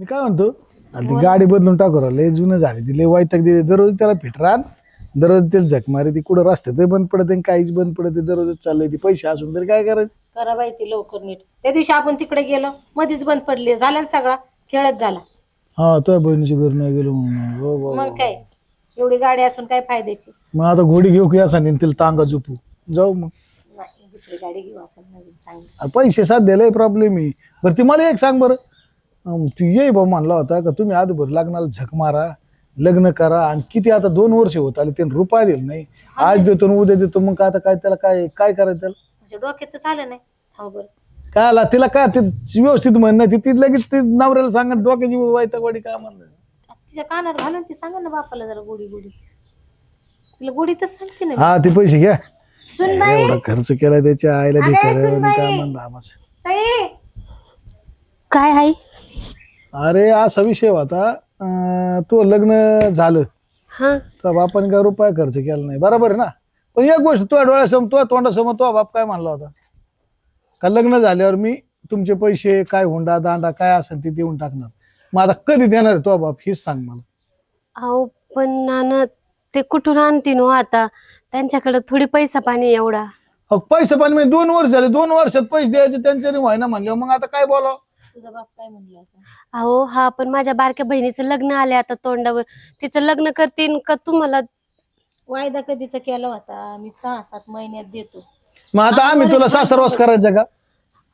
काय म्हणतो ती गाडी बदलून टाकू लय जुनं झाली ती लय वैताग दिली दररोज त्याला फिट राहत दररोज त्याला झक मारे ती कुठं रस्त्यात बंद पडत काहीच बंद पडत दररोज चाललंय ती पैसे असून तरी काय करायचं करा बाई ती लवकर नीट त्या दिवशी आपण तिकडे गेलो मध्येच बंद पडले झाला ना सगळा खेळत झाला हा तुझ्या बहिणीच्या घरी नाही गेलो म्हणून हो हो मग काय एवढी गाडी असून काय फायद्याची मग आता घोडी घेऊ की एखादी तिला तांगा झोपू जाऊ मग नाही दुसरी गाडी घेऊ आपण नवीन चांगली पैसे साध्या लय प्रॉब्लेम आहे बरं ती मला एक सांग बरं तू ये भाऊ म्हणला होता का तुम्ही आधी बरं लग्नाला झक मारा लग्न करा आणि किती आता 2 वर्ष होत आले त्याने रुपया दिला नाही आज देतो न उद्या देतो मग आता काय त्याला काय काय करायचं त्याला म्हणजे डोक्यात तर झालं नाही हो बरं काय आला तिला काय ते व्यवस्थित म्हणणं ती लगेच ते नवऱ्याला सांगत डोक्याची वायतावाडी काय म्हणलं तिच्या कानावर घालून ती सांगा ना बापाला जरा गोडी गोडी तिला गोडी तर सांगते ना हा ते पैसे घ्या सुनबाई एवढा खर्च केला त्याच्या आईला बी अगं, खरं सुनबाई. काय म्हणलं आम्हाला ताई काय आहे अरे असा विषय होता तो लग्न झालं हा तर बापाने काय रुपया खर्च केला नाही बरोबर आहे ना पण एक गोष्ट तुझ्या डोळ्यासमोर तुझ्या तोंडासमोर तो बाप काय म्हणला होता का लग्न झाल्यावर मी तुमचे पैसे काय हुंडा दांडा काय असेल ते देऊन टाकणार मग आता कधी देणार आहे तो बाप हेच सांग मला अहो पण नाना ते कुठून आणतीन हो आता त्यांच्याकडे थोडी पैसा पाणी एवढा पैसे पण मी 2 वर्ष झाले 2 वर्षात पैसे द्यायचे त्यांच्याने व्हायना म्हणले मग आता काय बोलावं तुझा बाप काय म्हणला आता अहो हा पण माझ्या बारक्या बहिणीचं लग्न आले आता तोंडावर तिचं लग्न करतीन का तुम्हाला वायदा कधीचा केला होता मी 6-7 महिन्यात देतो मग आता आम्ही तुला सासरवास करायचा का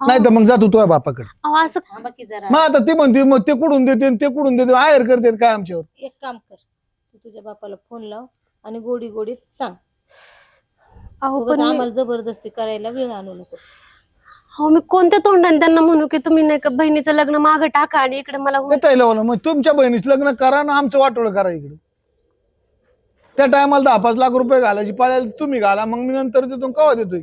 नाही तर मग जातो तुझ्या बापाकडे अहो असं थांबा की जरा मग आता ते म्हणते मग ते कुठून देते आणि ते कुठून देते आयर करते काय आमच्यावर एक काम कर तू तुझ्या बापाला फोन लाव आणि गोडी गोडीत सांग अहो उगाच पण आम्हाला जबरदस्ती करायला वेळ आणू नकोस हो मी कोणत्या तोंडाने त्यांना म्हणू की तुम्ही नाही का बहिणीचं लग्न मागं टाका आणि इकडे मला येता येईल मला मग तुमच्या बहिणीच लग्न करा ना आमचं वाटोळं करा इकडे त्या टायमाला 10-5 लाख रुपये घालायची पाळ्याला तुम्ही घाला मग मी नंतर देतो केव्हा देतोय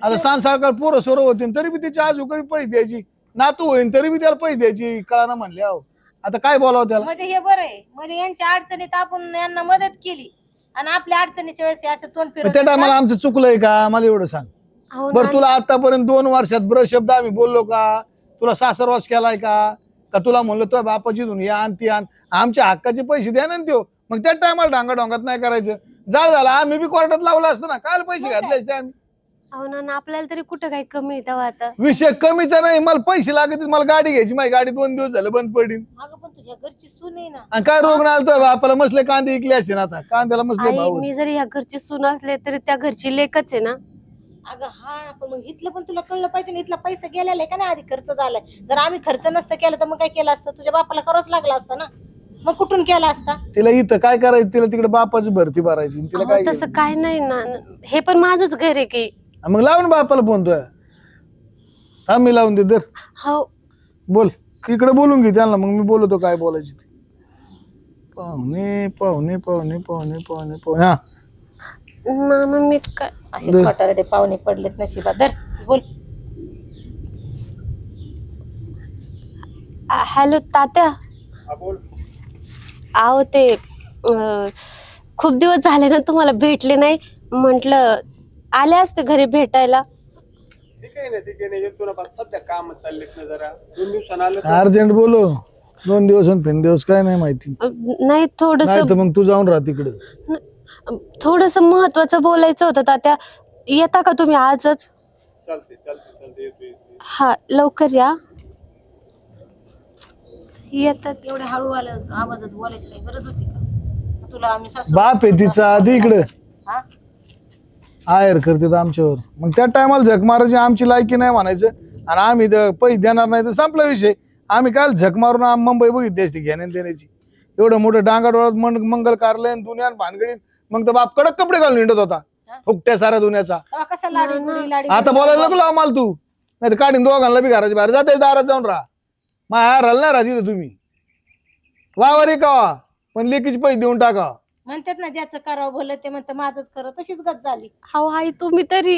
आता सांसारकार पोरं सोरं होते तरी बी तिची आज कधी पैसे द्यायची नातू होईन तरी बी त्याला पैसे द्यायची कळाना म्हणले अहो आता काय बोलावं त्याला म्हणजे हे बरं आहे म्हणजे यांच्या अडचणीत आपण यांना मदत केली आणि आपल्या अडचणीच्या वेळेस हे असं तोंड मग त्या फिरवतात टायमाला आमचं चुकलंय का मला एवढं सांग अहो बरं तुला आतापर्यंत 2 वर्षात ब्रश शब्द आम्ही बोललो का तुला सासरवास केलाय का तुला म्हणलं तुझ्या बापाची दुनिया आण ती आण आमच्या हक्काचे पैसे द्या ना देऊ मग त्या टायमाला डांगाडोंगात नाही करायचं जाळ झाला आम्ही बी कोर्टात लावलं असतं ना काल पैसे घातले असते आम्ही अहो ना आपल्याला तरी कुठं काही कमी आहे तेव्हा आता विषय कमीचा नाही मला पैसे लागत मला गाडी घ्यायची माझी गाडी 2 दिवस झालं बंद पडली अगं पण तुझ्या घरची सून आहे ना आणि काय रोग नाही आलतोय बापाला मसले कांदे इकले असते ना आता कांद्याला मसले आई भाव मी जरी ह्या घरची सून असले तरी त्या घरची लेकच आहे ना अगं हा पण मग इथलं पण तुला कळलं पाहिजे ना इथला पैसा गेलेला आहे का नाही आधी खर्च झालाय जर आम्ही खर्च नसतं केलं तर मग काय केलं असतं तुझ्या बापाला करावंच लागलं असतं ना मग कुठून केला असता तिला इथं काय करायचं तिला तिकडे बापाची भरती भरायची तिला अहो, काय तसं काय नाही ना हे पण माझंच घर आहे की मग लावून बापाला फोन तुया थांब मी लावून दे दर हो बोल इकडे बोलून घे त्यांना मग मी बोलतो काय बोलायची ते पाहुणे पाहुणे पाहुणे पाहुणे पाहुणे पाहुणे हा नाना मी काय असे कटारडे पाहुणे पडलेत नशिबात धर बोल हॅलो तात्या अहो ते खूप दिवस झाले ना तुम्हाला भेटले नाही म्हटलं आले असते घरी भेटायला ठीक आहे ना येतो ना सध्या काम चाललेत ना जरा 2 दिवसांना आलं अर्जंट बोलो 2 दिवस आणि 3 दिवस काय नाही माहिती नाही थोडस नाही तर मग तू जाऊन राहा तिकडे थोडस महत्वाचं बोलायचं होतं तात्या येता का तुम्ही आजच चालते येतो हा लवकर या येतात एवढ्या हळू आलं आवाजात बोलायची काही गरज होती का तुला आम्ही सासू बाप आहे तिचा आधी इकडे हा आयर करते आमच्यावर मग त्या टायमाला झक मारायची आमची लायकी नाही म्हणायचं आणि आम्ही पैसे देणार नाही तर संपला विषय आम्ही काल झक मारून मुंबई बघितली असते घेण्यात देण्याची एवढं मोठं डांगा डोळ्यात मंगल कारलंय दुनिया भानगडीत मग तर बाप कडक कपडे घालून हिंडत होता फुकट्या साऱ्या दुनियाचा तेव्हा कसा लाडी गुडी लाडी आता बोलायला नको लावा मला तू नाही तर काढीन दोघांना बी घराच्या बाहेर जाते दारात जाऊन राहा माया राहिला राहा तिथं तुम्ही वावर का पण लेकीचे पैसे देऊन टाका म्हणतात ना ज्याचं करावं भलं ते म्हणतं माझंच करा तशीच गत झाली अहो आई तुम्ही तरी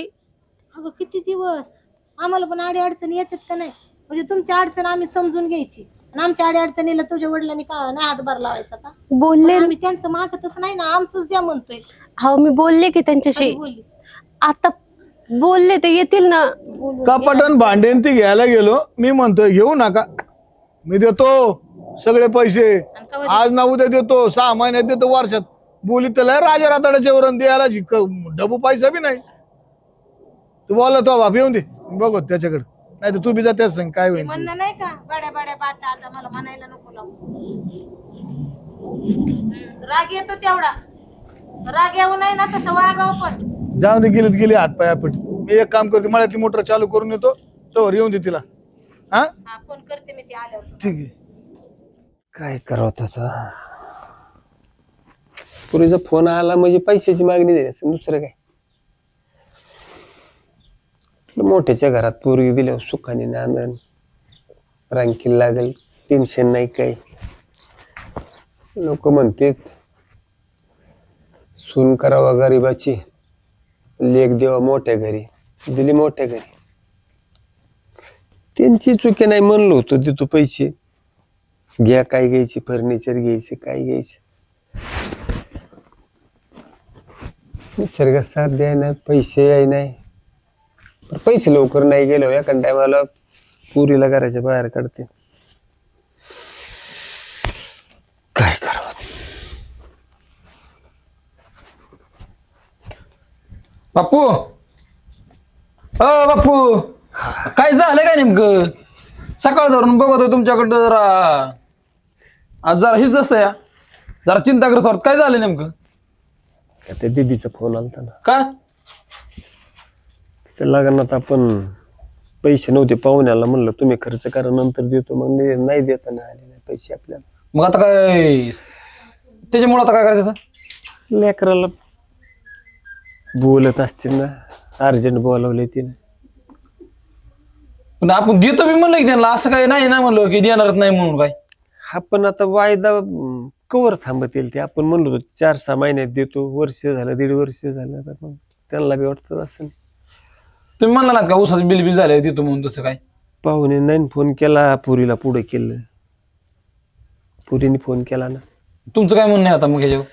अगं किती दिवस आम्हाला पण आडी अडचणी येतात का नाही म्हणजे तुमची अडचण आम्ही समजून घ्यायची आणि आमच्या आडी अडचणीला तुझ्या वडिलांनी का नाही हातभार लावायचा का बोलले आम्ही त्यांचं मागतच नाही ना आमचंच द्या म्हणतोय हो मी बोलले की त्यांच्याशी कधी बोललीस आता बोलले ते येतील ना बोलून कपाटन भांडेन ती घ्यायला गेलो मी म्हणतोय घेऊ नका मी देतो सगळे पैसे आणि कवा आज ना उद्या देतो, 6 महिन्यात देतो, वर्षात बोली त्याला राजा राताड्याच्या वरून द्यायला डबू पैसा बी नाही. तू बोलला तो बाप येऊन दे बघ त्याच्याकडे, नाही तर तू बी जाते सांग काय होईल. म्हणणं नाही का बड्या बड्या बाता आता मला म्हणायला नको लावू. राग येतो तेवढा, राग येऊ नाही ना तसं वागावं पण. जाऊन दे, गेली हात पाय आपट. मी एक काम करते, मळ्यातली मोटर चालू करून येतो, तोवर येऊन दे तिला. हा हा फोन करते मी ते आल्यावर. ठीक आहे. काय करावं त्याचा, पुरीचा फोन आला म्हणजे पैशाची मागणी द्यायचं, दुसरं काय. मोठ्याच्या घरात पोरगी दिल्यावर सुखाने नांदन रांकीला लागेल, टेन्शन नाही काय. लोक म्हणतात सून करावा गरीबाची, लेख देवा मोठ्या घरी, दिली मोठ्या घरी. त्यांची चुकी नाही, म्हणलो होतो देतो पैसे, घ्या काय घ्यायचे, फर्निचर घ्यायचे, काय घ्यायचे. निसर्ग साथ द्याय नाही, पैसे याय नाही. पैसे लवकर नाही गेलो एका टायमाला पुरीला घराच्या बाहेर काढते. काय करावं. बापू, बापू काय झालं काय नेमकं? सकाळ धरून बघतोय तुमच्याकडं, जरा आज जरा हेच असतं या, जरा चिंता करत होत. काय झालं नेमकं? त्या दीदीचा फोन आलता ना, काय त्या लग्नात आपण पैसे नव्हते पाहुण्याला, म्हणलं तुम्ही खर्च करा नंतर देतो, मग नाही देताना आले नाही पैसे आपल्याला. मग आता काय त्याच्यामुळे आता काय करायचं? लेकराला बोलत असतील ना, अर्जंट बोलावले तिने. पण आपण देतो मी म्हणलं की त्यांना, असं काय नाही ना म्हणलं की देणारच नाही म्हणून. काय हा पण आता वायदा कवर थांबत येईल ते. आपण म्हणलो होतो 4-6 महिन्यात देतो, वर्ष झालं, 1.5 वर्ष झालं, आता मग त्यांना बी वाटत असं. तुम्ही म्हणला ना का उसाचं बिल झालं देतो म्हणून, तसं काय? पाहुणे नाही फोन केला, पुरीला पुढे केलं, पुरीने फोन केला ना. तुमचं काय म्हणणं आहे आता मग ह्याच्यावर?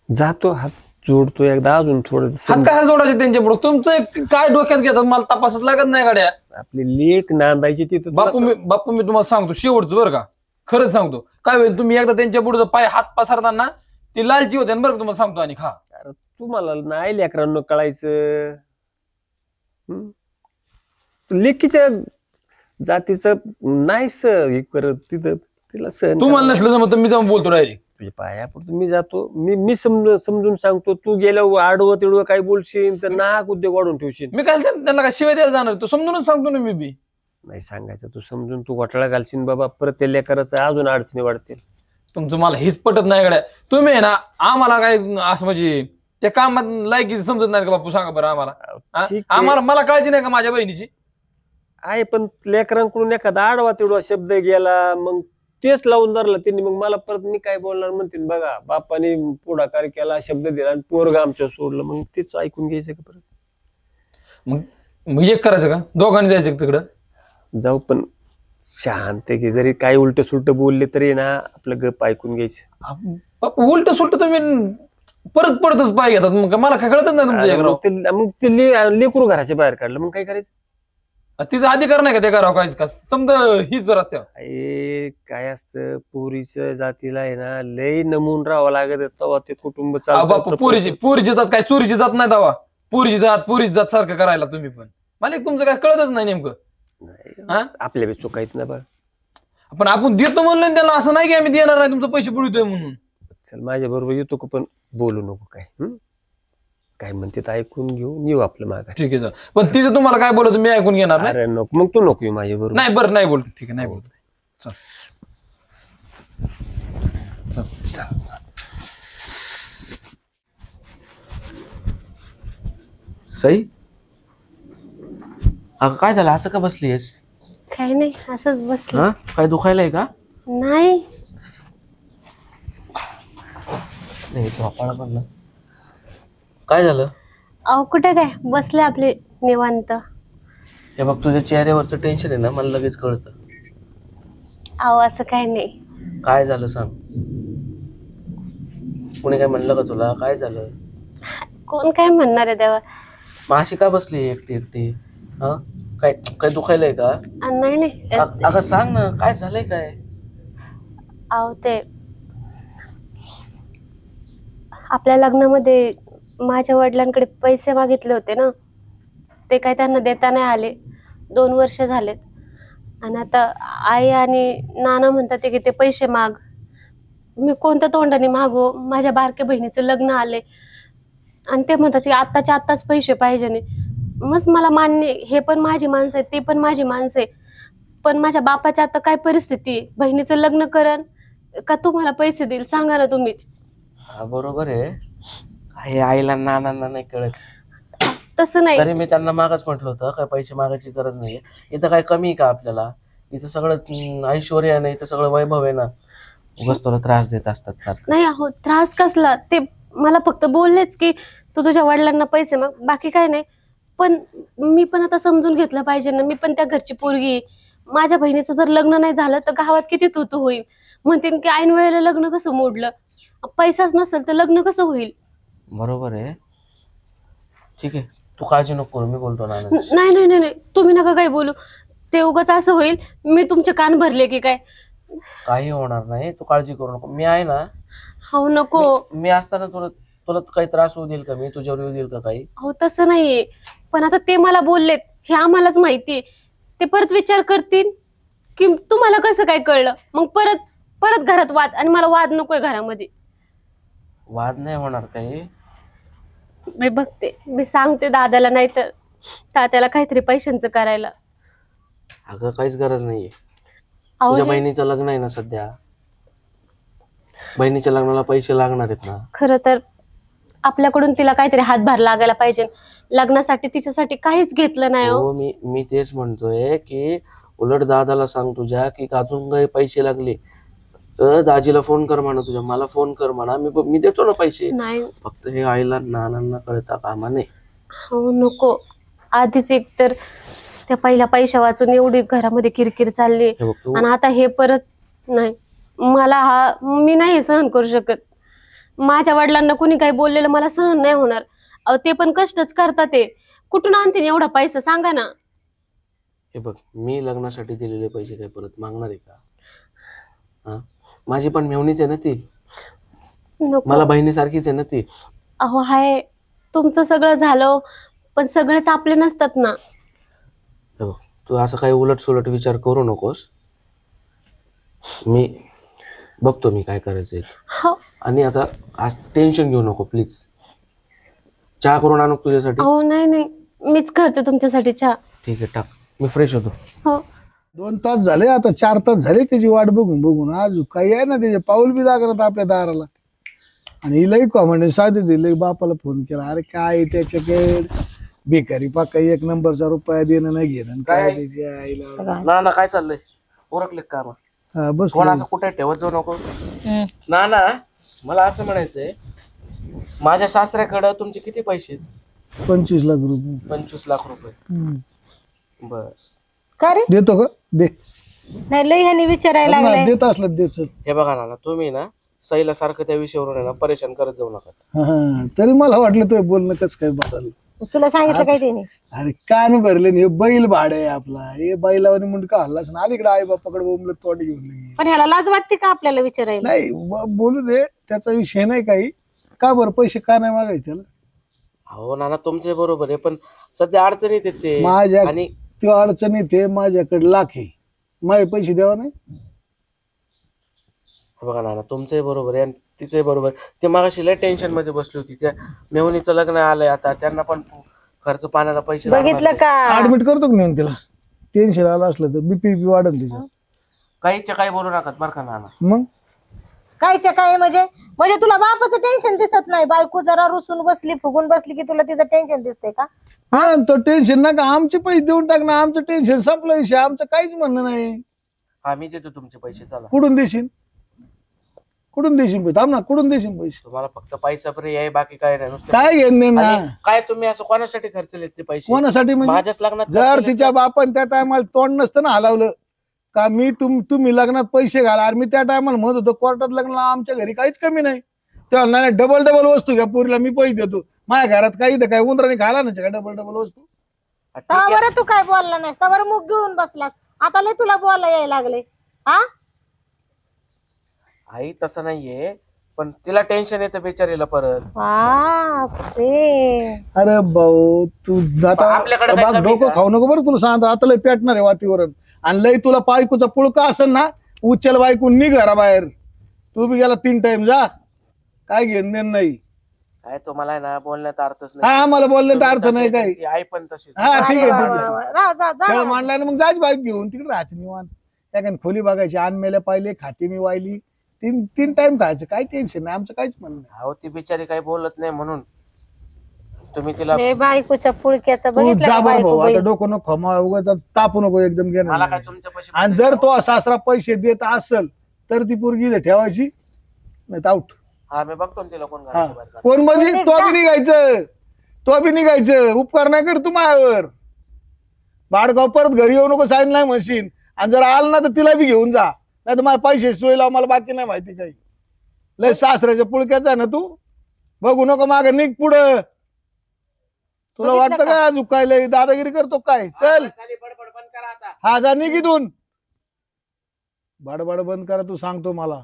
जातो, हात जोडतो एकदा, अजून थोडं हात काय जोडायचे त्यांच्या पुढे? तुमचं काय डोक्यात घेतात मला तपासच लागत नाही गाड्या. आपली लेक नांदायची तिथं. बापू मी तुम्हाला सांगतो शेवटचं बरं का, खरंच सांगतो. काय होईल तुम्ही एकदा त्यांच्या पुढे पाय हात पसरताना ती लालची होते बरं का, तुम्हाला सांगतो. आणि खा अरे तुम्हाला नाही लेकरांना कळायचं, लेकीच्या जातीचं नाहीस हे करत तिथं, तिला सहन तुम्हाला नसलं जमत मी जाऊन बोलतो डायरेक्ट तुझ्या पायापुरतं मी जातो. मी समजून सांगतो, तू गेल्यावर आडवं तिडवं काही बोलशील तर नाक उद्योग वाढून ठेवशील. मी काय त्यांना काय शिवाय द्यायला जाणार? तो समजूनच सांगतो ना मी बी. नाही सांगायचं, तू समजून तू घोटाळा घालशील बाबा, परत त्या लेकराचं अजून अडचणी वाढतील. तुमचं मला हेच पटत नाही गड्या. तुम्ही आहे ना आम्हाला काय असं म्हणजे त्या कामात लायकी समजत नाही का बापू? सांगा बरं आम्हाला. ठीक आहे. आम्हाला मला काळजी नाही का माझ्या बहिणीची? आहे पण लेकरांकडून एखादा आडवा तिडवा शब्द गेला, मग तेच लावून धरलं त्यांनी, मग मला परत मी काय बोलणार म्हणतील. बघा बापाने पुढाकार केला, शब्द दिला, आणि पोरगा आमच्या सोडलं, मग तेच ऐकून घ्यायचं का परत? मग एक करायचं का, दोघांनी जायचं का तिकडं? जाऊ, पण शांत की जरी काही उलट सुलट बोलले तरी ना आपलं गप ऐकून घ्यायचं. बापू उलट सुलट तुम्ही परत पडतच पाय घेतात. मग मला काय कळतच नाही तुमच्या अरे मग ते लेकरू घराच्या बाहेर काढलं, मग काय करायचं? तिचा अधिकार नाही का ते करावं? काय का समजा हीच रस्त्या काय असतं, पोरीच्या जातीला आहे ना लय नमून राहावं लागत, तेव्हा ते कुटुंब चालतं. बापू पोरीची जात काय चोरीची जात नाही दावा. पोरीची जात सारखं करायला तुम्ही पण. मला तुमचं काय कळतच नाही नेमकं. आपल्या बी चुका आहेत ना बा. पण आपण देतो म्हणलं त्याला, असं नाही की आम्ही देणार नाही तुमचं पैसे बुडवतोय म्हणून. चल माझ्या बरोबर येतो का, पण बोलू नको. काय म्हणते तर ऐकून घेऊन येऊ आपलं मागा. ठीक आहे सर, पण तिचं तुम्हाला काय बोलत मी ऐकून घेणार नाही. अरे नको, मग तू नको माझ्या बरोबर. नाही बरं नाही बोलतो. ठीक आहे नाही बोलतो. चल सई, अगं काय झालं, असं का बसलीयस? काही नाही, असंच बसलं. हा, काय दुखायलंय का? नाही झोपाळा पडला. काय झालं? अहो कुठे काय, बसले आपले निवांत. हे बघ, तुझ्या चेहऱ्यावरचं टेन्शन आहे ना, मला लगेच कळतं. अहो असं काही नाही. काय झालं सांग. कोणी काय म्हणलं का तुला? काय झालं? कोण काय म्हणणार आहे तेव्हा? मग अशी का बसली एकटी एकटी? हा, काय काय दुखायलंय का? नाही नाही अगं सांग ना, काय झालंय काय? अहो ते आपल्या लग्नामध्ये माझ्या वडिलांकडे पैसे मागितले होते ना, ते काय त्यांना देता नाही आले. 2 वर्ष झालेत. आणि आता आई आणि नाना म्हणतात की ते पैसे माग. मी कोणत्या तोंडाने मागू? माझ्या बारक्या बहिणीचं लग्न आले आणि ते म्हणतात की आत्ताच्या आत्ताच पैसे पाहिजे नाही. मग मला मान्य, हे पण माझी माणसं आहे, ते पण माझी माणसं आहे, पण माझ्या बापाची आता काय परिस्थिती आहे? बहिणीचं लग्न करन का तुम्हाला पैसे देईल? सांगा ना तुम्हीच. हा बरोबर आहे. हे आईला नानांना नाही कळत. तसं नाही. तरी मी त्यांना मागच म्हटलं होतं काय पैसे मागायची गरज नाहीये. इथं काय कमी आहे का आपल्याला? इथं सगळं ऐश्वर्य आहे ना, इथं सगळं वैभव आहे ना. उगाच तुला त्रास देत असतात सारखं. नाही अहो, त्रास कसला? ते मला फक्त बोललेच की तू तुझ्या वडिलांना पैसे माग, बाकी काय नाही. पण मी पण आता समजून घेतलं पाहिजे ना, मी पण त्या घरची पोरगी आहे. माझ्या बहिणीचं जर लग्न नाही झालं तर गावात किती तू होईल. म्हणते की ऐन वेळेला लग्न कसं मोडलं? पैसाच नसेल तर लग्न कसं होईल? बरोबर आहे. ठीक आहे, तू काळजी नको करू, मी बोलतो नाना. नाही नाही नाही नाही, तुम्ही नका काही बोलू. ते उगाच असं होईल मी तुमचे कान भरले की काय. काही होणार नाही, तू काळजी करू नको. मी आहे ना. हो नको. मी असताना तुला तुला काही त्रास होऊ देईल का? मी तुझ्यावर येऊ देईल का काही? हो तसं नाहीये, पण आता ते मला बोललेत हे आम्हालाच माहितीये. ते परत विचार करतील की तुम्हाला कसं काय कळलं, मग परत परत घरात वाद. आणि मला वाद नकोय घरामध्ये. वाद नाही होणार काही. मी बघते, मी सांगते दादाला, नाही तर तात्याला काहीतरी पैशांचं करायला. अगं काहीच गरज नाहीये. अहो तुझ्या हे बहिणीचं लग्न आहे ना सध्या. बहिणीच्या लग्नाला पैसे लागणार आहेत ना. खरं तर आपल्याकडून तिला काहीतरी हातभार लागायला पाहिजे. लग्नासाठी तिच्यासाठी काहीच घेतलं नाही. हो मी तेच म्हणतोय की उलट दादाला सांग तुझ्या की अजून काही पैसे लागले तर दाजीला फोन कर म्हणा, तुझ्या मला फोन कर म्हणा, मी देतो ना पैसे. नाही. फक्त हे आईला नानांना कळता कामा नये. हो नको. आधीच एक तर त्या पहिल्या पैशा वाचून एवढी घरामध्ये किरकिर चालली हे बघ तू आणि आता हे परत. नाही, मला मी नाही सहन करू शकत. माझ्या वडिलांना कुणी काही बोललेलं मला सहन नाही होणार. अहो ते पण कष्टच करतात. ते कुठून आणतील एवढा पैसा सांगा ना. हे बघ, मी लग्नासाठी दिलेले पैसे काय परत मागणार आहे का? हा, माझी पण मेवणीच आहे ना ती. नको. मला बहिणीसारखीच आहे ना ती. अहो हाय, तुमचं सगळं झालं पण सगळेच आपले नसतात ना. हे बघ, तू असं काही उलट सुलट विचार करू नकोस. मी बघतो मी काय करायचंय. हो. आणि आता आज टेन्शन घेऊ नको प्लीज. चहा करून आणू का तुझ्यासाठी? अहो नाही नाही, मीच करते तुमच्यासाठी चहा. ठीक आहे, टाक. मी फ्रेश होतो. हो. 2 तास झाले, आता 4 तास झाले त्याची वाट बघून बघून. आज काही आहे ना, त्याचे पाऊल बी जागणार आपल्या दाराला. आणि लई कॉमेंट साधे दिले, बापाला फोन केला. अरे काय त्याच्याकडे बेकारी पाका 1 नंबरचा रुपया देणं नाही घेणं. काय त्याची आईला. ना ना, काय चाललंय? ओरखले का? हा, बस कोण असं कुठे ठेवत जाऊ नको. ना ना, मला असं म्हणायचंय, माझ्या सासऱ्याकडं तुमचे किती पैसे आहेत? 25 लाख रुपये. 25 लाख रुपये. बर, का रे? देतो का? दे. नाही लय ह्याने विचारायला लागलाय. देत असलं दे. चल. हे बघा ना, तुम्ही ना सईला सारखं त्या विषयावरून आहे ना परेशान करत जाऊ नका. हा, तरी मला वाटलं तो बोलणं कसं काय बदललं. तुला सांगितलं काय त्याने? अरे कान भरले हे बैल भाडे आहे आपला. हे बैलावानी मुंडका हल्लास ना, अलीकडे आई बापाकडे बोंबलं तोंड घेऊन लगे. पण ह्याला लाज वाटते का आपल्याला विचारायला? नाही बोलू दे, त्याचा विषय नाही काही. का बरं पैसे का नाही मागायचे त्याला? हो नाना, तुमचे बरोबर आहे, पण सध्या अडचणीत आहेत ते. माझ्या आणि त्यो अडचणीत आहे, माझ्याकडे लाख आहे. माझे पैसे द्यावा नाही. बघा नाना, तुमचंही बरोबर आहे आणि तिचंही बरोबर. ते मागाशी लय टेन्शन मध्ये बसली होती. त्या मेहुणीचं लग्न आलंय आता, त्यांना पण खर्च पाण्याला पैसे बघितलं का? ऍडमिट करतो का नेऊन तिला? टेन्शन आलं असलं तर बीपी वाढन तिचं. काहीच्या काही बोलू नका बरं का नाना. मग कायच्या काय म्हणजे म्हणजे तुला बापाचं टेन्शन दिसत नाही? बायको जरा रुसून बसली, फुगून बसली की तुला तिचं टेन्शन दिसतंय का? हा, तो टेन्शन नका. आमचे पैसे देऊन टाक ना. आमचं टेन्शन संपलं विषय. आमचं काहीच म्हणणं नाही. हा, मी देतो तुमचे पैसे. चला. कुठून देशील? कुठून देशील पैसे? थांब ना, कुठून देशील पैसे? तुम्हाला फक्त पैसा पर्यंत आहे, बाकी काय नाही. नुसतं काय घेणे ना. आणि काय तुम्ही असं कोणासाठी खर्चले ते पैसे? कोणासाठी म्हणजे? माझ्याच लग्नात जर खर्चलेत तिच्या बापान त्या टायमाला तोंड नसतं ना हलवलं का, मी तुम्ही लग्नात पैसे घाला. आणि मी त्या टायमाला म्हणत होतो कोर्टात लग्नाला आमच्या घरी काहीच कमी नाही. तेव्हा नाही, डबल वस्तू घ्या पुरीला, मी पैसे देतो. माझ्या घरात काही काय उंदराने खाला ना का डबल वस्तू? ठीक आहे. त्यावर तू काय बोलला नाहीस, त्यावर मुख गिळून बसलास. आता लय तुला बोलायला यायला लागले. हा, आई तसं नाहीये, पण तिला टेन्शन येतं बिचारीला परत. बापरे. अरे भाऊ तू आता आपल्याकडे बाग काय कमी डोकं का? खाऊ नको बरं, तुला सांगतो आता लय पेटणार आहे वातीवरण. आणि लय तुला बायकोचा पुळका असेल ना, उचल बायकून निघ घराबाहेर. तू बी गेला 3 टाइम जा, काय घेणं देणं नाही. काय तुम्हाला आहे ना बोलण्यात अर्थच हा नाही. आम्हाला बोलण्यात अर्थ तुम्ही नाही तसेच काही. ती आई पण तशीच. हा ठीक आहे वा, ठीक वा, आहे. वा. राव, जा, जा. खेळ मांडला ना मग जायच बाईक घेऊन तिकडे राहायचं निवांत. त्या काही खोली बघायची, मेल्या पाहिले, खाती मी वाहिली, 3 टाइम खायचं, काय टेन्शन नाही आमचं, काहीच म्हणणं नाही. अहो ती बिचारी काही बोलत नाही म्हणून तुम्ही तिला. हे बायकोच्या पुळक्याचं तू बघितलं जा का बरं बायको भाऊ, आता बैल? डोकं नको उगाच तापू नको एकदम मला घेणं. काय तुमच्या पैसे. आणि जर तो सासरा पैसे देत असेल तर ती पोरगी इथे ठेवायची, नाही आउट. हा मी बघतो ना तिला कोण हा घराच्या बाहेर काढतं. कोण म्हणजे तो बी निघायचं, तो बी निघायचं. उपकार नाही कर तू माझ्यावर. बाडगाव परत घरी येऊ नको साईन नाही म्हणशील. आणि जर आलं ना तर तिला बी घेऊन जा, नाही तर माझे पैसे सोय लाव, मला बाकी नाही माहिती काही. लय सासऱ्याच्या पुळक्याचा आहे ना तू, बघू नको माग, निघ पुढं. तुला बघितलं वाटतं का? काय अजून काय लय दादागिरी करतो काय? चल साली बडबड बंद करा आता. हा जा निघ इथून. बडबड बंद करा, तू सांगतो मला.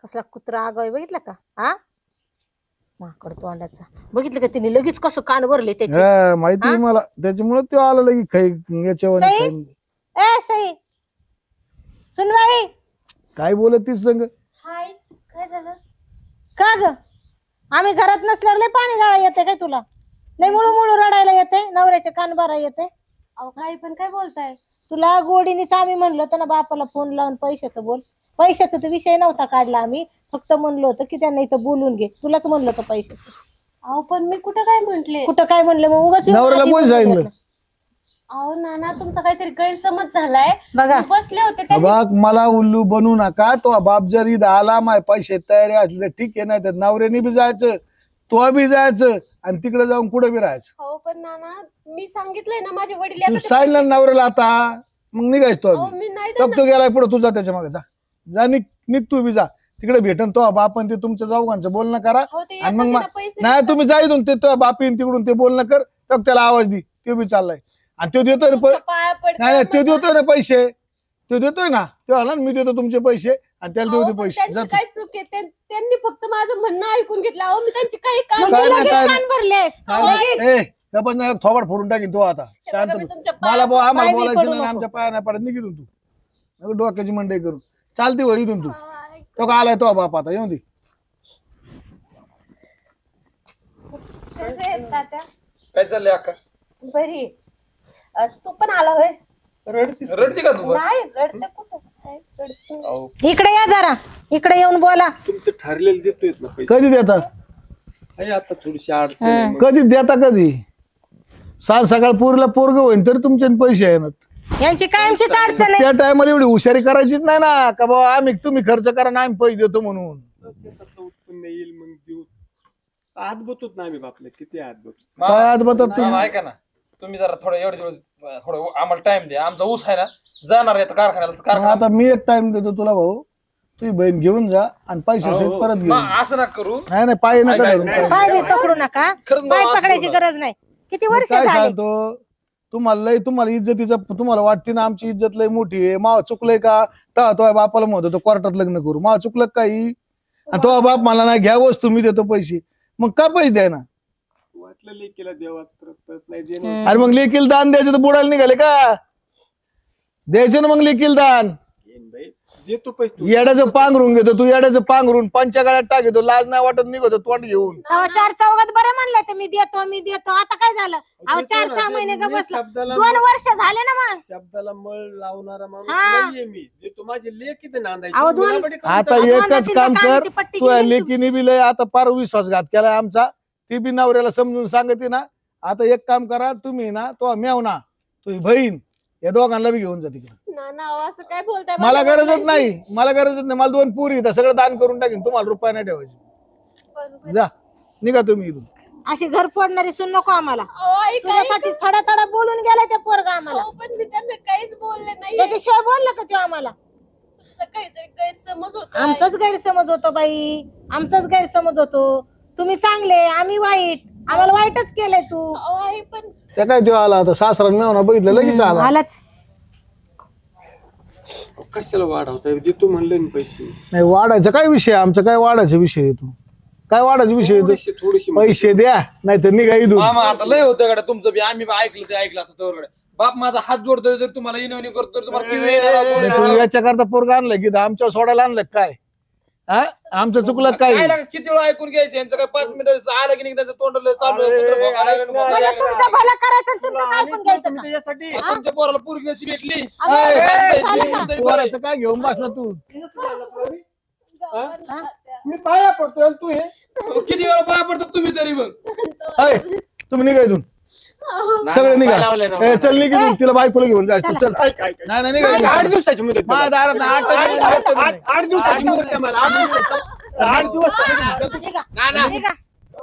कसला कुत्रा आगाव बघितलं का? हा माकड तोंडाचा. बघितलं का तिने लगेच कसं कान भरले त्याचे. हा, माहिती आहे हा? मला, त्याच्यामुळे तो आला लगी खाई याच्यावर सई? खाई. ए सई सुनबाई, काय बोलत तीच संग. हाय, काय झालं? का ग आम्ही घरात नसल्यावर लय पाणी गाळा येते काय तुला? लय मुळू मुळू रडायला येते, नवऱ्याचे कान भरा येते. अहो काही पण काय बोलताय? तुला गोडीनीच आम्ही म्हणलो होतं ना बापाला फोन लावून पैशाचं बोल. पैशाचा तर विषय नव्हता काढला आम्ही, फक्त म्हणलो होतं की त्यांना इथं बोलून घे. तुलाच म्हणलं होतं पैशाचं. अहो पण मी कुठं काय म्हंटले? कुठं काय म्हणलं मग उगाच येऊन नवऱ्याला आधी कोण बोलून सांगितलं? घेतलं. अहो नाना तुमचा काहीतरी गैरसमज झालाय. बघा. मी बसले होते त्यांनी. बघ मला उल्लू बनू नका. तो बाप जर इथं आला, माय पैसे तयारी असले तर ठीक आहे, नाही तर नवऱ्याने बी जायचं, तो बी जायचं, आणि तिकडे जाऊन कुठे बी राहायचं. हो पण नाना मी सांगितलंय ना माझे वडील तू आता ते सांगितलं पैसे- नवऱ्याला आता, मग निघायच तो अहो, मी नाही देणार. तो गेलाय पुढे, तू जा त्याच्या मागे, जा जा निघ निघ, तू बी जा. तिकडे भेटन तो बाप आणि ते तुमच्या जाऊगांचं बोलणं करा. हो, ते आणि मग येतात ना पैसे नाही तुम्ही जा इथून, ते तो बाप येईन तिकडून, ते बोलणं कर, तर त्याला आवाज दे, ते बी चाललाय. आणि तो देतोय ना तुमच्या पाया पडते नाही नाही, तो मला. देतोय ना पैसे, तो देतोय ना, तो आला ना, मी देतो तुमचे पैसे आणि त्याला अहो, देऊ दे पण पैसे. त्यांची जा तू. काय चूक आहे? त्यांनी फक्त माझं म्हणणं ऐकून घेतलं. अहो मी त्यांची काही काम मग काय तू नाही, लगेच काय कान भरलेस. ए गप्पा नाही, थोबाड फोडून टाकीन तो आता. शांत बघा, मी बस. तुमच्या मला पाया- आम्हाला पाय बी बोलायचं पडू नाही, नको. आमच्या पाया नाही पडत, निघ इथून तू. नको डोक्याची मंडई करून. चालते हो इथून तू. पाय- तो का आलाय तो बाप आता, येऊन दे. कसे आहेत तात्या? काय चाललंय अक्का? बरी. तू पण आला होय? रडती का तू? नाही रडते कुठं? काय रडते? इकडे या जरा, इकडे येऊन बोला. तुमचं ठरलेलं देतोय ना पैसे. कधी देता? आहे आता थोडीशी अडचण आहे मग. कधी देता कधी? साल सकाळ पोरीला पोरग होईन तरी तुमचे पैसे येणार. यांची कायमचीच अडचण आहे. त्या टायमाला एवढी हुशारी करायचीच नाही ना, का बाबा आम्ही तुम्ही खर्च करा ना आम्ही पैसे देतो म्हणून. शेतातलं उत्पन्न येईल मग देऊ. हात बतोत ना आम्ही बापले, किती हात बतोत. काय आज बघतात तुम्ही? मामा, ऐका ना, तुम्ही जरा थोडं एवढे दिवस थोडं आम्हाला टाइम द्या. आमचा ऊस आहे ना, जाणार आहे कारखान्याला. मग कारखाना आता मी एक टाइम देतो तुला भाऊ, तुझी बहीण घेऊन जा आणि पैसे हो, सहित हो. परत घेऊन मग जा. असं नका करू. नाही नाही पाय नका नाही, धरून, नाही, पाय. पाय बी पकडू नका. खरंच पाय मला असं पकडायची बोला. गरज नाही. किती मग वर्ष काय झाले? सांगतो तुम्हाला इज्जतीचा तुम्हाला वाटते ना, आमची इज्जत लय मोठी आहे. माव चुकलंय का? तो बापाला म्हणत होतो कोर्टात लग्न करू, माव चुकलं काही? आणि तो बाप मला नाही घ्या वस्तू मी देतो पैसे, मग का पैसे द्या ना? वाटलं लेकीला देवात परत नाही देणं. अरे मग लेकील दान द्यायचं तर बुडायला निघाले का? द्यायचं ना मग लेकील दान. येईन बाई, देतो पैसे तू. येड्याचं पांघरून घेतो तू, येड्याचं पांघरून पंच्या गाड्यात टाकतो, लाज नाही वाटत निघतो तोंड घेऊन. तेव्हा 4 चौघात बरं म्हणलं तर मी देतो. आता काय झालं? अहो देतो 4-6 ना, महिने का मी बसला. शब्दाला 2 वर्ष झाले ना मग. शब्दाला मळ लावणारा माणूस हा. नाहीये मी. देतो, माझी लेक इथे नांदायची. अहो, दोन- गुलाबडी करून आता चालू. एकच दोनदा काम तीनदा कर, कानाची पट्टी तू केली लेकीने बी लय आता फार विश्वासघात केलाय आमचा, ती बी नवऱ्याला समजून सांगते ना. आता एक काम करा तुम्ही ना, तो मेवना तुझी बहीण या दोघांना बी घेऊन जा तिकडे. नाना अहो, असं काय बोलताय? मला माझ्या गरजच वडिलांशी- नाही, मला गरजच नाही. मला 2 पुरी इथं सगळं दान करून टाकीन, तुम्हाला रुपया नाही ठेवायची. बरोबर. जा निघा तुम्ही इथून. अशी घर फोडणारी सुन नको आम्हाला. अहो, आई काय- तुझ्यासाठी थोडा थोडा बोलून गेलाय ते पोरगा आम्हाला. अहो, पण मी त्यांना काहीच बोलले नाही. त्याच्याशिवाय बोलला का तो आम्हाला? तुमचा काहीतरी गैरसमज होतो. आमचाच गैरसमज होतो बाई, आमचाच गैरसमज होतो. तुम्ही चांगले, आम्ही वाईट. आम्हाला वाईटच केलंय तू. अहो, आई पण त्या काय तो आला आता सासरा मेवना बघितलं लगेच आला. आलाच. कशाला वाढवताय देतो म्हणलं ना पैसे. नाही वाढायचा काय विषय आमचा, काय वाढायचा विषय येतो, काय वाढायचा विषय येतो? थोडीशी पैसे द्या नाही तर निघा इथून. मामा आता लय होतं गड्या तुमचं बी, आम्ही बी ऐकलं ते ऐकलं आता तोवर गड्या. बाप माझा हात जोडतोय जर तुम्हाला इनवणी करतो तर तुम्हाला किती वेळ येणार, नाही, तू याच्या करता पोरगा आणलं की आमच्या सोडायला आणलं काय? हा आमचं चुकलं काय? काय लागा, किती वेळ ऐकून घ्यायचं यांचं काय 5 मिनिटं आलं की नाही त्यांचं तोंड चालू आहे, कुत्रं भोकायला लागलं, म्हणजे तुमचं भलं करायचं आणि तुमचं ऐकून घ्यायचं का? त्याच्यासाठी तुमच्या पोराला पोरगी नशी भेटली पोराचं काय घेऊन बसला तू? मी पाया पडतोय आणि तू हे किती वेळा पाया पडतात तुम्ही तरी मग. अय, तुम्ही निघा इथून, सगळे निघा. ए, चल निघ इथून, तिला बायकोला घेऊन जायचं. चल नाही नाही निघा इथून. 8 दिवसाची मुदत आहे. माझ्या दारात नाही, 8 नाही, 8 नाही. 8 दिवसाची मुदत आहे मला. 8 दिवस निघा. निघा.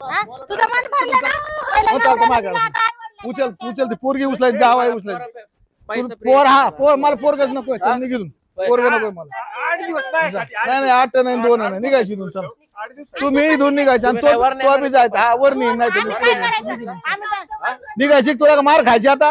हा? तुझं मन भरलं ना? पहिलं हो, चालतं नवऱ्याला माझ्या दिला, आता आई-वडिलांना उचल द्यायचं. उचल, ती पोरगी उचलायची, जावाय उचलायची. पैसा पोर हा पोर, मला पोरगच नको, चल निघ इथून. पोरग नको मला. 8 दिवस माझ्यासाठी. नाही नाही 8 नाही 2 नाही, निघायची इथून. चल 8 दिवस तुम्ही इथून निघायचं आणि तो बी जायचा. हा वर नाही नाही आम्ही काय करायचं? आम्ही काय- निघायची. तुला का मार खायची आता?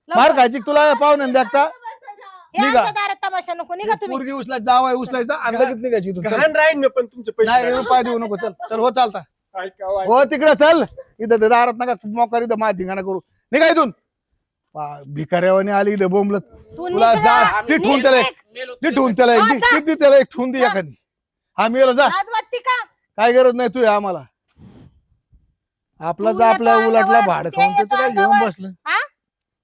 मार खायची तुला पाहुण्याने देखता. हे निघा. आमच्या दारात तमाशा नको, निघा तुम्ही. पोरगी उचलायची, जावाय उचलायचा आणि लगेच निघायची इथून. चल. घाण राहीन मी पण तुमचे पैसे. नाही रुपये देऊ नको. चल चल हो चालता. ऐका हो तिकडे चल, इथं दारात नका मोकार, इथं माझी धिंगाणा करू. निघा इथून. भिकाऱ्यावानी आली इथं बोंबलत. तू तुला निघ जा ना. ती ठेवून त्याला ती ठेवून त्याला एक हा, जा. ती त्याला एक ठेवून दे एखादी. हा मेला जा, लाज वाटते का? काय गरज नाही तू आम्हाला. आपलाच तू आपल्या येतो उलटला अंगावर, भाड ते खाऊन येतो त्याचं काय घेऊन अंगावर. बसलं. हा?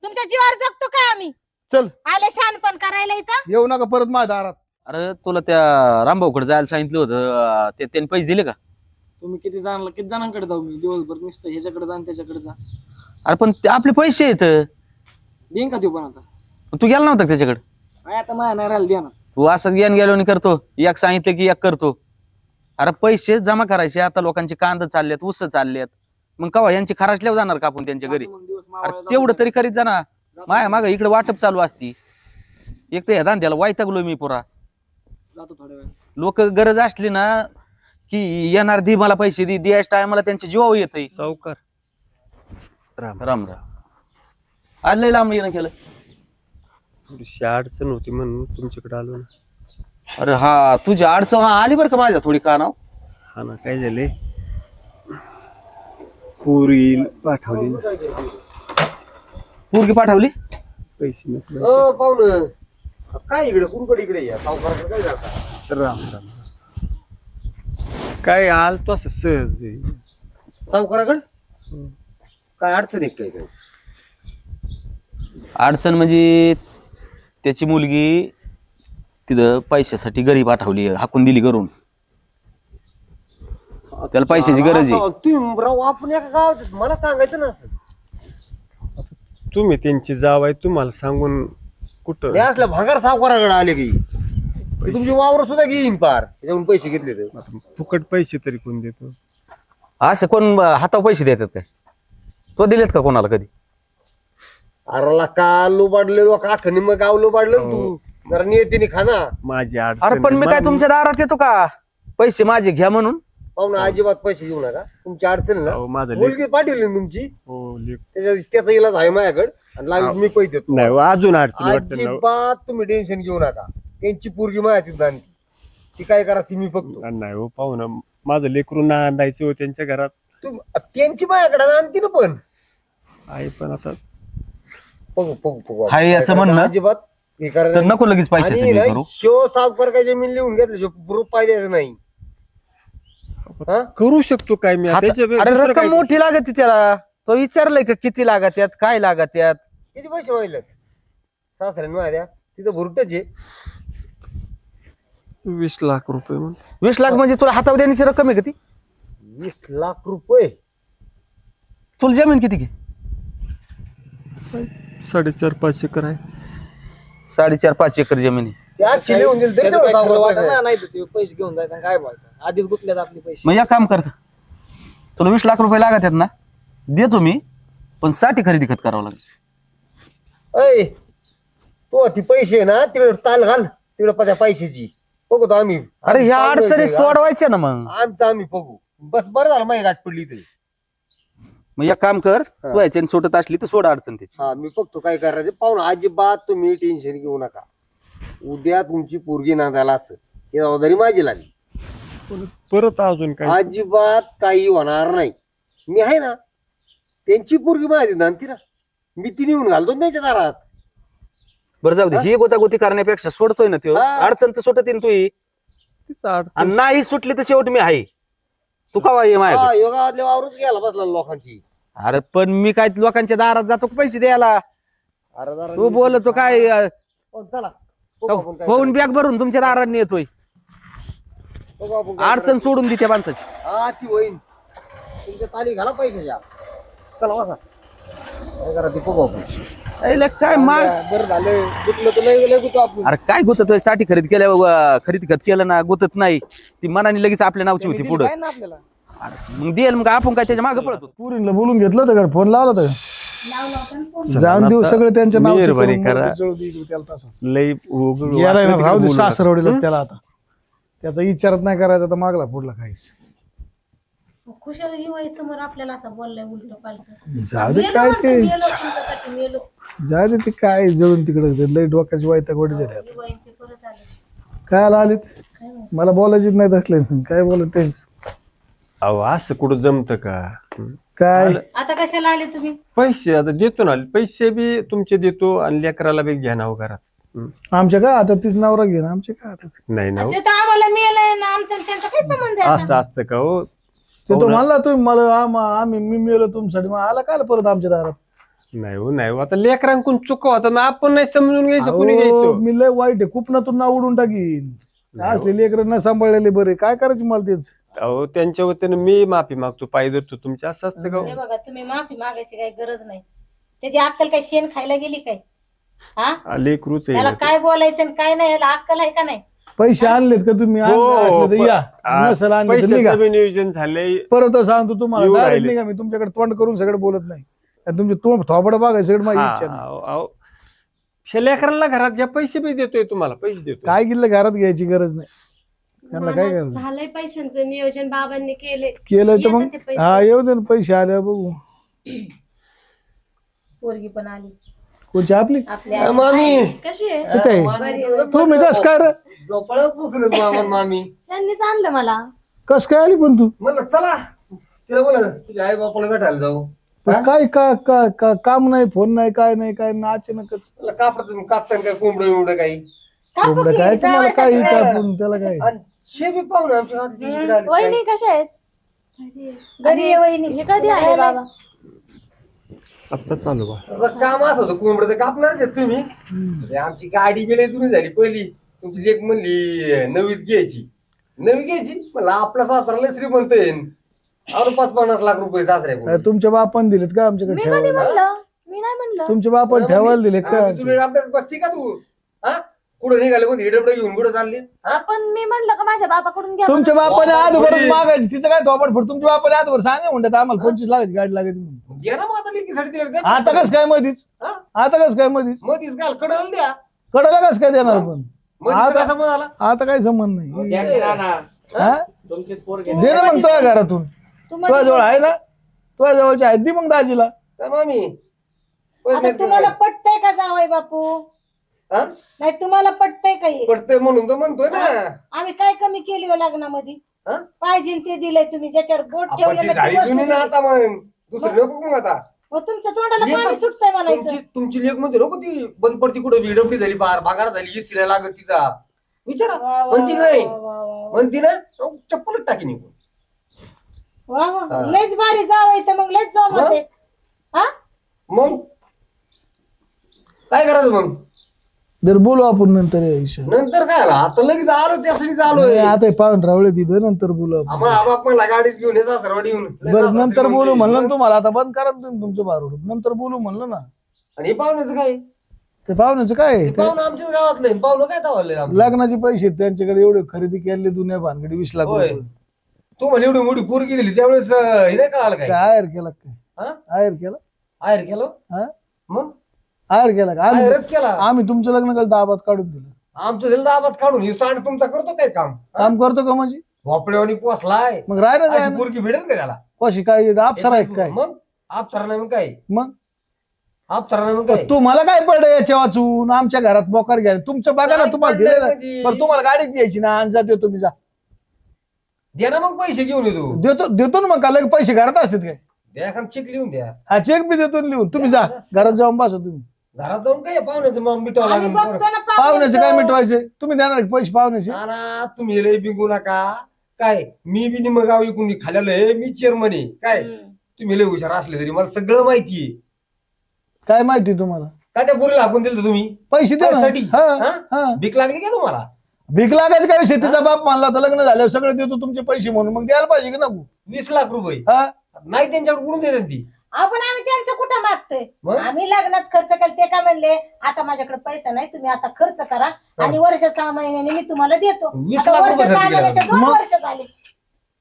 तुमच्या जीवावर जगतो काय आम्ही? चल आले शहाणपण करायला इथं? येऊ नका परत माझ्या दारात. अरे तुला त्या रामभाऊकडे जायला सांगितलं होतं, त्यांनी पैसे दिले का? तुम्ही किती जणांकडे जाऊ मी दिवसभर नुसतं ह्याच्याकडे जा आणि त्याच्याकडे जा. अरे पण ते आपले पैसे आहेत. देईन का देऊ पण आता? तू गेला नव्हता का त्याच्याकडे? काय आता माझ्या नाही राहिलं द्या ना. तू असंच गेन गेलो आणि करतो, एक सांगितलं की एक करतो. अरे पैसे जमा करायचे, आता लोकांचे कांद चाललेत, ऊस चाललेत, मग कवा यांची खराचल्यावर जाणार का आपण त्यांच्या घरी? मग दिवस अरे मावळायला तेवढं तरी करीत जाणार. माया माग इकडे वाटप चालू असती. एक तर ह्या धंद्याला वैतागलोय मी पुरा. जातो थोड्या वेळ. लोक गरज असली ना की येणार, दी मला पैसे दी, द्यायच्या टायमाला त्यांच्या जीवावर येतंय. सावकार राम राम. आज लय लांब येणं केलं. थोडीशी अडचण होती म्हणून तुमच्याकडे आलो ना. अरे हा, तुझी अडचण आली बरं का माझ्या थोडी कानाव. हा ना, काय झाले, पुरी पाठवली, पोरगी पाठवली. पैसे नको. पाहुणं काय इकडे कुणकडे इकडे या सावकाराकडे काय जाता? राम राम. काय आलतो असं सहज आहे. सावकाराकडे काय अडचण आहे काय? काय अडचण म्हणजे त्याची मुलगी तिथं पैशासाठी घरी पाठवली, हाकून दिली घरून. त्याला पैशाची गरज आहे. तुम्ही राव आपण एका गावात मला सांगायचं ना असं. तुम्ही त्यांची जाव आहे, तुम्हाला सांगून कुठं हे असल्या भागार सावकाराकडे आले की तुमची वावर सुद्धा घेईन पार त्याच्याकडून पैसे घेतले तर. फुकट पैसे तरी कोण देतो? असं कोण हातावर पैसे देतात काय? तो दिलेत का कोणाला कधी? अरे का लोबाडलेलो का निम्म गाव लोबाडलं तू जरा नियतीने खाना. माझी अरे पण मी काय अडचण तुमच्या दारात येतो का पैसे माझे घ्या म्हणून? पाहुणा अजिबात पैसे घेऊ नका. तुमची अडचण ना अहो, माझं मुलगी पाठवली ना तुमची, हो लेक त्याचा इलाज आहे माझ्याकडे आणि लागली मी पैसे देतो. नाही हो, अजून अडचण वाटते ना. अजिबात तुम्ही टेन्शन घेऊ नका. त्यांची पोरगी माझ्या तिथं ती काय करा ती मी बघतो. नाही हो पाहू माझं लेकरू नांदायचं हो त्यांच्या घरात त्यांची माझ्याकडे आणती ना पण आहे, पण आता बघू हाय याचं म्हणणं? अजिबात हे तर करायला नको लगेच पैशाचं आणि बिल नाही, करू. शो सावकार काय जमीन लिहून घेतलं प्रूफ पाहिजे नाही. हा? करू शकतो काय मी अरे दुसरं रक्कम काय? मोठी लागते त्याला. तो विचारलंय का किती लागत यात, काय लागत यात? किती पैसे मागितले सासऱ्याने माझ्या तिथं भुरटच आहे. 20 लाख रुपये म्हणून. 20 लाख म्हणजे तुला हातावर देण्याची रक्कम आहे का ती? 20 लाख रुपये. तुला जमीन किती घे? 4.5-5 एकर आहे. 4.5-5 एकर जमीन आहे. ते आजची लिहून दिली तरी तेवढं सावकार पैसे. नाही तर ते पैसे घेऊन जायचं काय बोलायचं, आधीच गुतल्यात आपले पैसे. मग एक काम कर, तुला 20 लाख रुपये लागत आहेत ना, देतो मी, पण 60 खरेदी खत करावं लागेल. अय तो ती पैसे ना तिकडे ताल घाल तिकडे त्या पैशाची बघतो आम्ही. अरे ह्या अडचणी सोडवायच्या ना मग. आम्ही बघू. बस बरं झालं माझी गाठ पडली तरी. मग एक काम कर, तू ह्याच्याने सुटत असली तर सोड अडचण त्याची. हा मी बघतो काय करायचं. पाहुणा अजिबात तुम्ही टेन्शन घेऊ नका. उद्या तुमची पोरगी नांदायला असं ही जबाबदारी माझी लागली. परत अजून काय अजिबात काही होणार नाही. मी आहे ना, त्यांची पोरगी माझी नांदती ना, मी ती नेऊन घालतो ना त्यांच्या दारात. बरं जाऊ दे, ही गोतागोती करण्यापेक्षा सोडतोय ना तो, हा. अडचण तर सुटत तू तीच अडचण. आणि नाही सुटली तर शेवट मी आहे. तू का ये हा, माझ्याकडे? योगावातल्या वावरच घ्यायला बसला लोकांची. अरे पण मी काय लोकांच्या दारात जातो का पैसे द्यायला? अरे जरा तू बोलतो काय चला बघू आपण काय होऊन बॅग भरून तुमच्या दारात येतोय. बघू आपण काय अडचण सोडून दे त्या माणसाची. हा ती होईल. तुमच्या ताली घाला पैशाच्या. चला बसा काय करा ती बघू आपण. अरे काय माग बरं झालं गुतलं तर लय गुतो आपण. अरे काय गुतत साठी खरेदी केल्या खरेदी खत केलं ना गुतत नाही. ती मनाने लगेच आपल्या नावची होती पुढं. काय ना आपल्याला मग देईल मग आपण काय त्याच्या मागे पळतो. पुरीला बोलून घेतलं होतं का? फोन लावला होता जाऊन देऊ सगळं त्यांच्या मेहरबानी करा. नाव लई गेलाय ना राहू दे सासरवडीला त्याला आता त्याचा विचारच नाही करायचा तर मागला पुढला काहीच. खुशाल ही व्हायचं मग आपल्याला असं बोललंय उलट पालट. जाऊ दे काय ते मेलो. जाऊ दे ते काय जळून तिकडे लई डोक्याची वायता गोडी झाली आता. ते परत आले. काय आलीत मला बोलायचीच नाही असले काय बोलत ते अहो असं कुठं जमतं का? काय आता कशाला आले तुम्ही? पैसे आता देतो ना, पैसे बी तुमचे देतो आणि लेकराला बी घ्या नाव घरात. आमच्या काय आता तीच नवरा घे ना आमचे काय आता नाही ना हो. ते तर आम्हाला मिळालंय ना, आमचा आणि त्यांचा काय संबंध आहे आता? असं असतं का हो? ते तो म्हणला तुम्ही मला आम्ही मी मिळलो तुमच्यासाठी मग आला काय परत आमच्या दारात. नाही हो नाही हो. आता लेकरांकडून चुका होता ना, आपण नाही समजून घ्यायचं, कुणी अहो, घ्यायचं. मी लय वाईट आहे कुपनातून ना उडून टाकीन. असले लेकरं न सांभाळलेले बरे काय करायचे मला तेच. अहो त्यांच्या वतीनं मी माफी मागतो, पाय धरतो तुमच्या. असं असतं का हो? हे बघा तुम्ही माफी मागायची काही गरज नाही. त्याची अक्कल काय शेण खायला गेली काय? हा लेकरूच आहे याला ना ते. काय बोलायचं आणि काय नाही, याला अक्कल आहे का नाही? पैसे आणलेत का तुम्ही? हो, आणले असले तर या नसेल आणले तर निघा. पैशाचं बी नियोजन झालंय. परत सांगतो तुम्हाला येऊ डायरेक्ट राहिले. निघा. मी तुमच्याकडे तोंड करून सगळं बोलत नाही आणि तुमचे तोंड थोबडं बघायचं सगळं माझी इच्छा नाही. अहो, अहो. शे लेकरांना घरात घ्या, पैसे बी देतोय तुम्हाला, पैसे देतो. काय किल्लं घरात घ्यायची गरज नाही. त्यांना काय करायचं झालंय पैशांचं नियोजन बाबांनी केले. केलं तर मग येतात ते पैसे. हा येऊ दे ना पैसे आले बघू. पोरगी पण आली कोणची आपली आपल्या. मामी कशी आहे? इथे आहे. तुम्ही कस काय रे झोपाळ्यात बसून मामी त्यांनीच आणलं मला. कस काय आली पण तू म्हणलं चला तिला बोला तुझ्या आई बापाला भेटायला जाऊ. पण काय काम नाही फोन नाही काय नाही काय ना अचानकच कापताना काय कोंबडं बिंबडं काही. कोंबडं काय तुम्हाला काय कापून त्याला काय आणि शेबी पाहून आमच्या गावात इकडे आले काय. वहिनी कशा आहेत? घरी ये वहिनी. हे कधी आले बाबा? आता चालू बा. आता काम असं होतं कोंबडं तर कापणारच आहेत तुम्ही. अरे आमची गाडी बिले जुनी झाली पहिली. तुमची लेक म्हणली नवीच घ्यायची मला आपला सासरा लय श्रीमंत आहे. अरे 50-50 लाख रुपये सासऱ्या. तुमच्या बापान दिलेत का आमच्याकडे मी कधी ठेवायला? म्हणलं? मी नाही म्हणलं. तुमच्या बापान ठेवायला दिले का? तुला आपल्यात बसती का तू? हा कुठं निघाले मग हिडबडे घेऊन कुठं चालली? आपण मी म्हणलं का माझ्या बापाकडून घ्या तुमच्या म्हणून? बापाने आजभर होय. मागायची तिचं काय थोपड फोड. तुमच्या बापाने आजभर सांगा म्हणतात आम्हाला 25 लाखाची गाडी लागेल म्हणून. मग घे ना मग आता लेकीसाठी दिलं का? आता कस काय मधीच हा? आता कस काय मधीच मग तीच घाल कडल द्या. कडाला कस काय देणार पण मग आता- तिचा समज आला. आता काय संबंध नाही हा? तुमचीच पोरगी दे ना मग तुझ्या घरातून तुझ्या जवळ आहे ना तुझ्या जवळच्या आहेत दी मग दाजीला. काय मामी आता तुम्हाला पटतंय का जावई बापू? हा? नाही तुम्हाला पटतंय का हे? पडतंय म्हणून तर म्हणतोय ना. आम्ही काय कमी केली हो लग्नामध्ये? हा? पाहिजे ते दिलंय तुम्ही ज्याच्यावर बोट आपण ठेवलं ती ना झाली ती वस्तू जुनी ना दिली. आता मग दुसरी नको मग आता. मग तुमच्या तोंडाला लेक- पाणी सुटतंय म्हणायचं. तुमची लेख मध्ये नको ती बंद पडती कुठं विडवडी झाली बागार झाली इसिला लागत तिचा विचारा. वा, वा, म्हणती नाही वा, वा, वा. म्हणती ना चप्पलच टाकी निघून. वा, वा. हा. लयच भारी जावई तर मग लयच जाऊ मध्ये. हा मग काय करायचं मग जर बोलू आपण नंतर या विषयावर. नंतर काय आला आता लगेच आलो त्यासाठी आलोय. नाही, आता पाहून रावळे तिथं नंतर बोलू आपण. बाप मला गाडीत घेऊन येतात सरवाडी येऊन बरं नंतर बोलू म्हणलं ना तुम्हाला. आता बंद करा ना तुम्ही तुमचं बारूड. नंतर बोलू म्हणलं ना. आणि हे पाहुण्याचं काय ते पाहुण्याचं काय ते पाहुणं आमच्याच गावातलं आहे. पाहुणं काय तावलंय आमचं? लग्नाचे पैसे आहेत त्यांच्याकडे एवढे खरेदी केले दुनिया भानगडी 20 लाख होय. रुपये. तू म्हणे एवढी मोठी पोरगी दिली त्यावेळेस हे नाही कळालं काय काय आयर केला काय हा? आयर केला आहेर केलं हा? मग आयर केला का आम्ही आहेरच केला. आम्ही तुमचं लग्न केलं दाबात काढून दिलं. आमचं दिलं दाबात काढून ही सांड तुमचा करतो काय काम काम करतो का म्हणजे वापड्यावानी पोसलाय. मग राय ना अशी जाय ना. पोरगी भेटेल का त्याला? कशी काय अप्सरा आहे काय मग आप नाही मग काय मग अप्सरा मग काय तुम्हाला काय पडलं याच्या वाचून आमच्या घरात मोकार घ्या तुमचं बघा ना काय तुम्हाला पडलंय दिलं ना म्हणजे? बरं तुम्हाला गाडीच द्यायची ना आणि जा देतो तुम्ही जा द्या ना मग पैसे घेऊन येतो देतो ना मग का लगे पैसे घरात असतात काय द्या एखाद चेक लिहून द्या हा चेक बी देतो ना लिहून तुम्ही जा घरात जाऊन बसा तुम्ही घरात जाऊन काय पाहुण्याचं मग मिटवावं आम्ही लागेल बघतो ना पाहुण्याचे काय पाहुण्याचं. मिटवायचे तुम्ही देणार का पैसे पाहुण्याचे ना ना तुम्ही लय बिगू नका काय मी बी निम गाव इकून खाल्लेलं आहे मी चेअरमन आहे काय तुम्ही लय हुशार असले तरी मला सगळं माहितीये काय माहिती तुम्हाला काय त्या पोरीला हाकून दिलं तुम्ही पैसे द्या ना. पैशासाठी? हा, हा? हा. भीक लागली का तुम्हाला भीक लागायचं काय विषय तिचा बाप मानला तर लग्न झाल्यावर सगळं देतो तुमचे पैसे म्हणून मग द्यायला पाहिजे की नको 20 लाख रुपये हा नाही त्यांच्याकडे कुठून देतात ती आपण आम्ही त्यांचं कुठं मागतोय मग? आम्ही लग्नात खर्च केला ते काय म्हणले आता माझ्याकडे पैसा नाही तुम्ही आता खर्च करा आणि वर्ष 6 महिन्याने मी तुम्हाला देतो 20 आता लाख वर्ष रुपये 6 खर्च केला. महिन्याच्या 2 मग? वर्ष झाले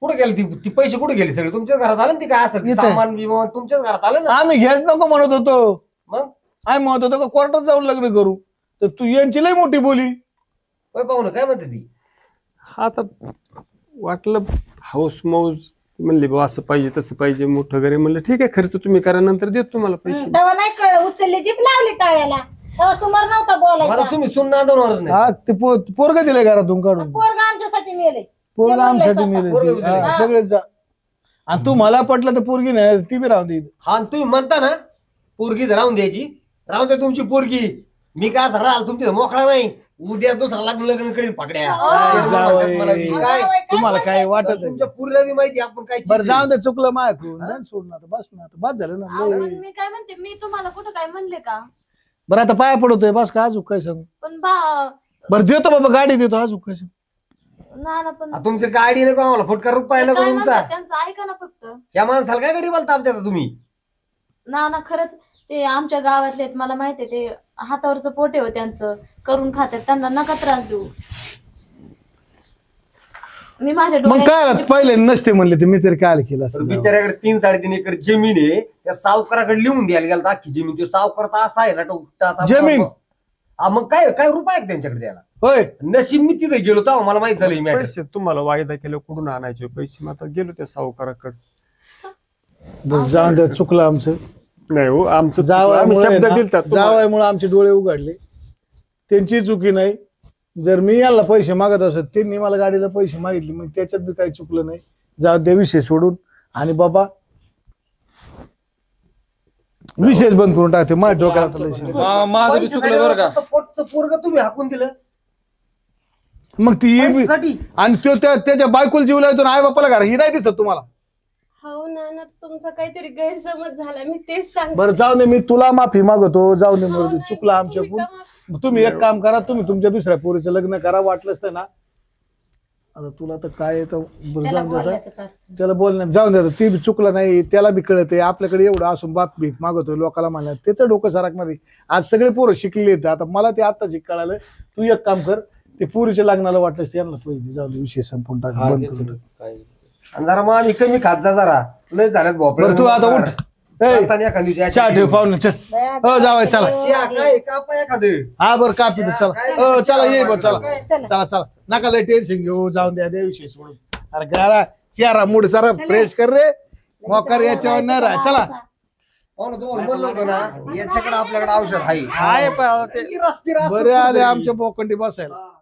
कुठे गेले ती पैसे कुठे गेले सगळे तुमच्याच घरात आलं ना ती काय असेल ते इथे. सामान बिमान तुमच्याच घरात आलं ना आम्ही घ्यायच नको म्हणत होतो मग आम्ही म्हणत होतो का कोर्टात जाऊन लग्न करू तर तू यांची लई मोठी बोली होय पाहुणं काय म्हणते ती आता वाटलं हाऊस मौज म्हणले बा असं पाहिजे तसं पाहिजे मोठं घरी म्हणलं ठीक आहे खर्च तुम्ही करा नंतर देतो तुम्हाला पैसे तेव्हा नाही कळ उचलली जीप लावली टाळ्याला तेव्हा सुमार नव्हता मला बोलायचा तुम्ही सुन नांदवणारच नाही हा ते पोरग दिले घरातून काढून पोरग आमच्यासाठी मेले पोरग ते आमसाठी म्हणले मिळेल पोरगं ते. हा, दिलंय. सगळेच जा आणि तू मला पटलं तर पोरगी नाही ती बी राहून दे हा आणि तुम्ही म्हणता ना पोरगी राहून द्यायची राहून द्या तुमची पोरगी मी काय असं राहाल तुमची मोकळा नाही उद्या दुसरा लग्न करेल पकड्या जावई. मला मी काय तुम्हाला काय वाटत आहे? तुमच्या पुरीला बी माहिती आपण काय बरं चीज जाऊन आहे. दे चुकलं मायकून जाऊन सोड ना आता बस ना आता बस झालं ना लय. पण मी काय म्हणते मी तुम्हाला कुठं काय म्हणले का बरं आता पाया पडतोय बस का अजून काय सांगू पण बरं देतो बाबा गाडी देतो अजून काय सांगू ना ना पण आ, तुमची गाडी नको आम्हाला फुटका रुपया नको काय तुमचा म्हणतात त्यांचं ऐका ना फक्त त्या माणसाला काय गरीबाला ताप देता तुम्ही ना ना खरंच ते आमच्या गावातले आहेत, मला माहितीये ते हातावरचं पोटे हो त्यांचं करून खातात त्यांना नका त्रास देऊ मी माझ्या मग काय डोळ्यात पहिले नसते म्हणले ते मी तरी काय केलं तर असतं बिचाऱ्याकडे 3-3.5 एकर जमीन आहे त्या सावकाराकडे लिहून द्यायला गेला अख्खी जमीन तो सावकार तर असा आहे ना तो आता- जमीन? हा, मग काय काय रुपये आहेत त्यांच्याकडे द्यायला होय नशीब मी तिथे गेलो तेव्हा मला माहित झालं ही matter. पैसे तुम्हाला वायदा केलं कुठून आणायचे पैसे मग आता गेलो त्या सावकाराकडे बरं, जाऊन द्या चुकलं आमचं नाही हो आमचं चुकलं. आम्ही शब्द दिलतात तुम्हाला. जावयामुळे आमचे डोळे उघडले त्यांची चुकी नाही जर मी याला पैसे मागत असत त्यांनी मला गाडीला पैसे मागितले मग त्याच्यात बी काही चुकलं नाही जाऊ द्या विषय सोडून आणि बाबा विशेष बंद करून टाकते माझ्या डोक्याला लय शिरलं. माझं बी चुकलं बरं का फक्त पोटचं पोरगं तुम्ही हाकून दिलं मग ती ये बी- पैशासाठी. आणि तो त्याच्या बायकोला जीव लावतो आई बापाला घरा ही नाही दिसत तुम्हाला हो ना ना तुमचा काहीतरी गैरसमज झाला मी तेच सांग बरं जाऊ दे मी तुला माफी मागवतो जाऊ दे मरू दे चुकलं आमच्याकडून तुम्ही एक काम करा तुम्ही तुमच्या दुसऱ्या पोरीचं लग्न करा वाटलंच तर ना आता तुला तर काय येतं बरं त्याला जाऊन देता बोलण्याचं तर. त्याला बोलण्यात जाऊन देतात ते बी चुकलं नाही त्याला बी कळत आहे आपल्याकडे एवढं असून बाप भीक मागवतोय लोकांना म्हणणार त्याचं डोकं सरकणार आहे आज सगळे पोरं शिकलेले आहेत आता मला ते आत्ताच कळालं तू एक काम कर ते पोरीच्या लग्नाला वाटलंच त्यांना पैसे जाऊ दे विषय संपून टाक हा, बंद देतो करून ना. टाक. काय आणि जरा मग आम्ही कमी खात जा जरा लय झाल्यात भोपळे बरं तू आता उठ ए, चहा ठेव पाहुणे चल हो जावाय चला काय कापा एखादं हा बरं कापी दे चला काय हो चला ये बरं चला चला. चला चला नका लय टेन्शन घेऊ जाऊन द्या द्या विषय सोडून अरे गारा चेहरा मूड सारा फ्रेश कर रे मोकर याच्यावर नाही राहा चला हो ना तुम्हाला बोललो होतो ना याच्याकडे आपल्याकडे औषध आहे आहे पण ते रस पिरा बरे आले आमच्या बोकंडी बसायला